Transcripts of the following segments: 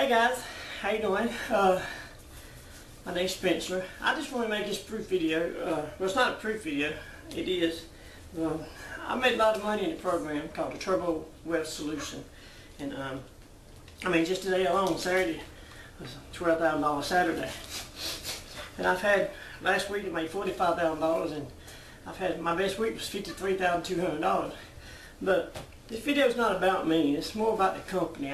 Hey guys, how you doing? My name's Spencer. I just want to make this proof video. Well, it's not a proof video. It is. I made a lot of money in a program called the Turbo Web Solution, and just today alone, Saturday, was a $12,000 Saturday, and I've had last week I made $45,000, and I've had my best week was $53,200. But this video is not about me. It's more about the company.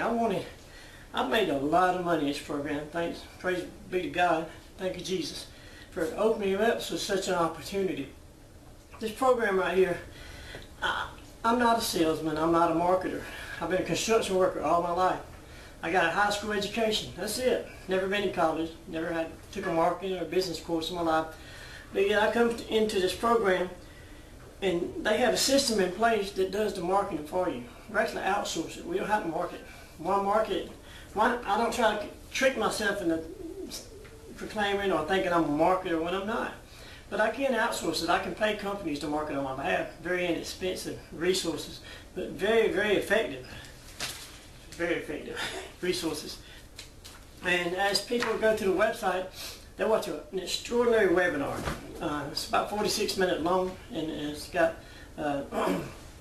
I've made a lot of money in this program. Thanks, praise be to God. Thank you, Jesus, for opening it up for such an opportunity. This program right here, I'm not a salesman. I'm not a marketer. I've been a construction worker all my life. I got a high school education. That's it. Never been in college. Never took a marketing or business course in my life. But yet I come into this program, and they have a system in place that does the marketing for you. We actually outsource it. We don't have to market. I don't try to trick myself into proclaiming or thinking I'm a marketer when I'm not. But I can outsource it. I can pay companies to market on my behalf. Very inexpensive resources, but very, very effective. Very effective resources. And as people go to the website, they watch an extraordinary webinar. It's about 46 minutes long, and it's got a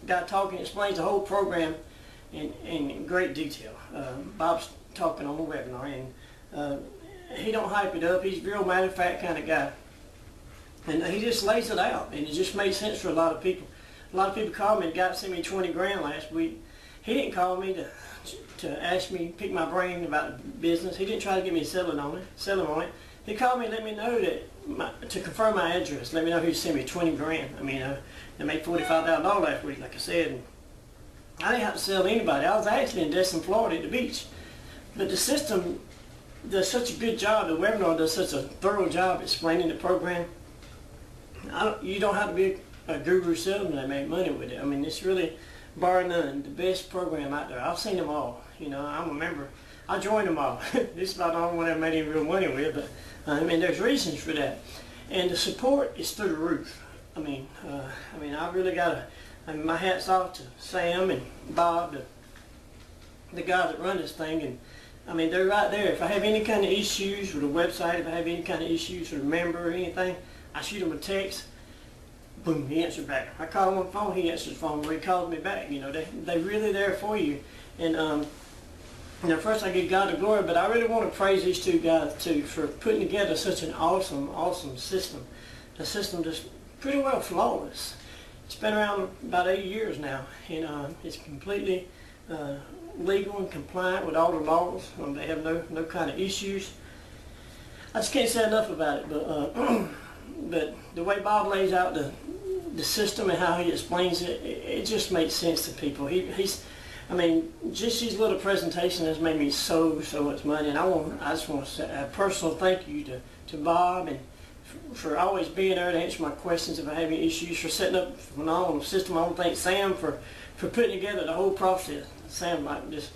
guy talking, explains the whole program in great detail. Bob's talking on the webinar, and he don't hype it up. He's a real matter of fact kind of guy, and he just lays it out, and it just made sense for a lot of people. A lot of people called me. The guy sent me 20 grand last week. He didn't call me to ask me, pick my brain about the business. He didn't try to get me selling on it. He called me and let me know that to confirm my address. Let me know who sent me 20 grand. I made $45,000 last week, like I said. And I didn't have to sell to anybody. I was actually in Destin, Florida at the beach. But the system does such a good job, the webinar does such a thorough job explaining the program. You don't have to be a guru salesman to make money with it. It's really, bar none, the best program out there. I've seen them all. I'm a member. I joined them all. This is about the only one I made any real money with, but there's reasons for that. And the support is through the roof. I really got my hat's off to Sam and Bob, the guys that run this thing, and they're right there. If I have any kind of issues with the website, if I have any kind of issues with a member or anything, I shoot him a text, boom, he answers back. I call him on the phone, he answers the phone, or he calls me back. They're really there for you. And first I give God the glory, but I really want to praise these two guys too for putting together such an awesome system. The system just pretty well flawless. It's been around about 8 years now, and it's completely legal and compliant with all the laws. They have no kind of issues. I just can't say enough about it, but the way Bob lays out the system and how he explains it, it just makes sense to people. Just these little presentations has made me so much money, and I just want to say a personal thank you to Bob and for always being there to answer my questions if I have any issues, for setting up a phenomenal system. I want to thank Sam for putting together the whole process. Sam, like this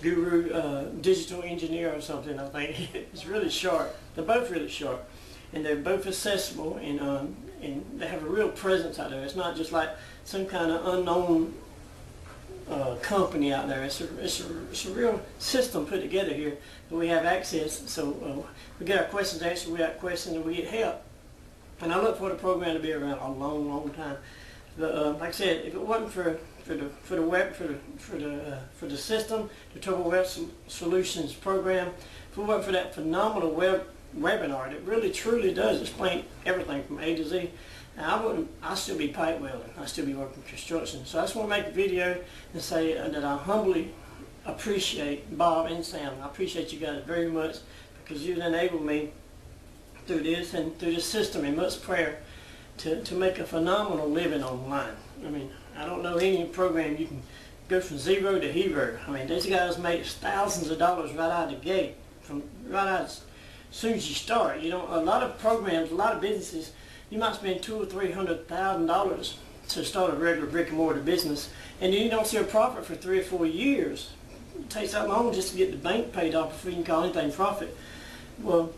guru digital engineer or something, I think. He's really sharp. They're both really sharp, and they're both accessible, and they have a real presence out there. It's not just like some kind of unknown company out there. It's a real system put together here that we have access. So we get our questions answered, we got questions, and we get help. And I look for the program to be around a long time. But like I said, if it wasn't for the system, the Turbo Web Solutions program, if it wasn't for that phenomenal webinar that really truly does explain everything from A to Z, I'd still be pipe welding. I'd still be working construction. So I just want to make a video and say that I humbly appreciate Bob and Sam. I appreciate you guys very much, because you've enabled me through this and through this system and much prayer to make a phenomenal living online. I don't know any program you can go from zero to hero. These guys make thousands of dollars right out of the gate, as soon as you start. A lot of programs, a lot of businesses, you might spend $200,000 or $300,000 to start a regular brick and mortar business, and then you don't see a profit for 3 or 4 years. It takes that long just to get the bank paid off before you can call anything profit. Well,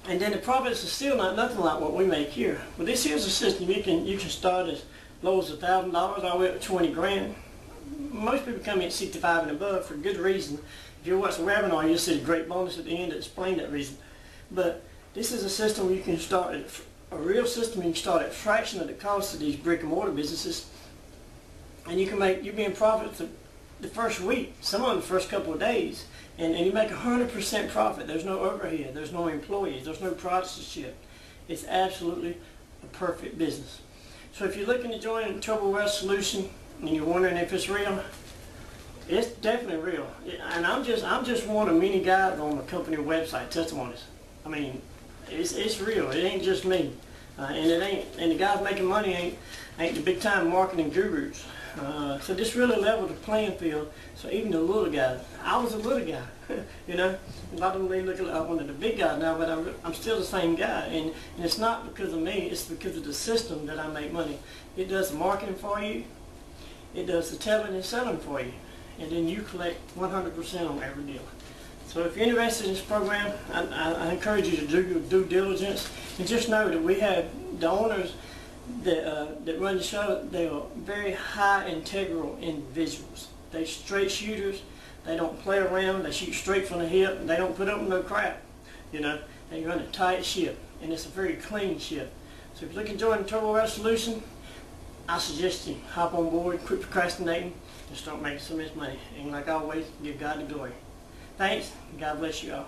and then the profits are still nothing like what we make here. Well, this here's a system you can start as low as $1,000 all the way up to 20 grand. most people come in at 65 and above for good reason. If you watch the webinar, you'll see a great bonus at the end to explain that reason. But this is a system you can start at, a real system you can start at a fraction of the cost of these brick and mortar businesses, and you'll be in profit the first week, some of them the first couple of days, and you make 100% profit. There's no overhead, there's no employees, there's no products to ship. It's absolutely a perfect business. So if you're looking to join Turbo Weld Solution and you're wondering if it's real, it's definitely real. And I'm just one of many guys on the company website, testimonies. I mean, it's real. It ain't just me, and the guys making money ain't the big time marketing gurus. So this really leveled the playing field. So even the little guys, I was a little guy, you know. A lot of them may look like one of the big guys now, but I'm still the same guy. And it's not because of me, it's because of the system that I make money. It does the marketing for you, it does the telling and selling for you, and then you collect 100% on every deal. So if you're interested in this program, I encourage you to do your due diligence, and just know that we have the owners that run the show. They are very high integral individuals. They straight shooters. They don't play around. They shoot straight from the hip. And they don't put up with no crap. You know, they run a tight ship, and it's a very clean ship. So if you're looking to join the Turbo Weld Solution, I suggest you hop on board, quit procrastinating, and start making some of this money. And like always, give God the glory. Thanks. God bless you all.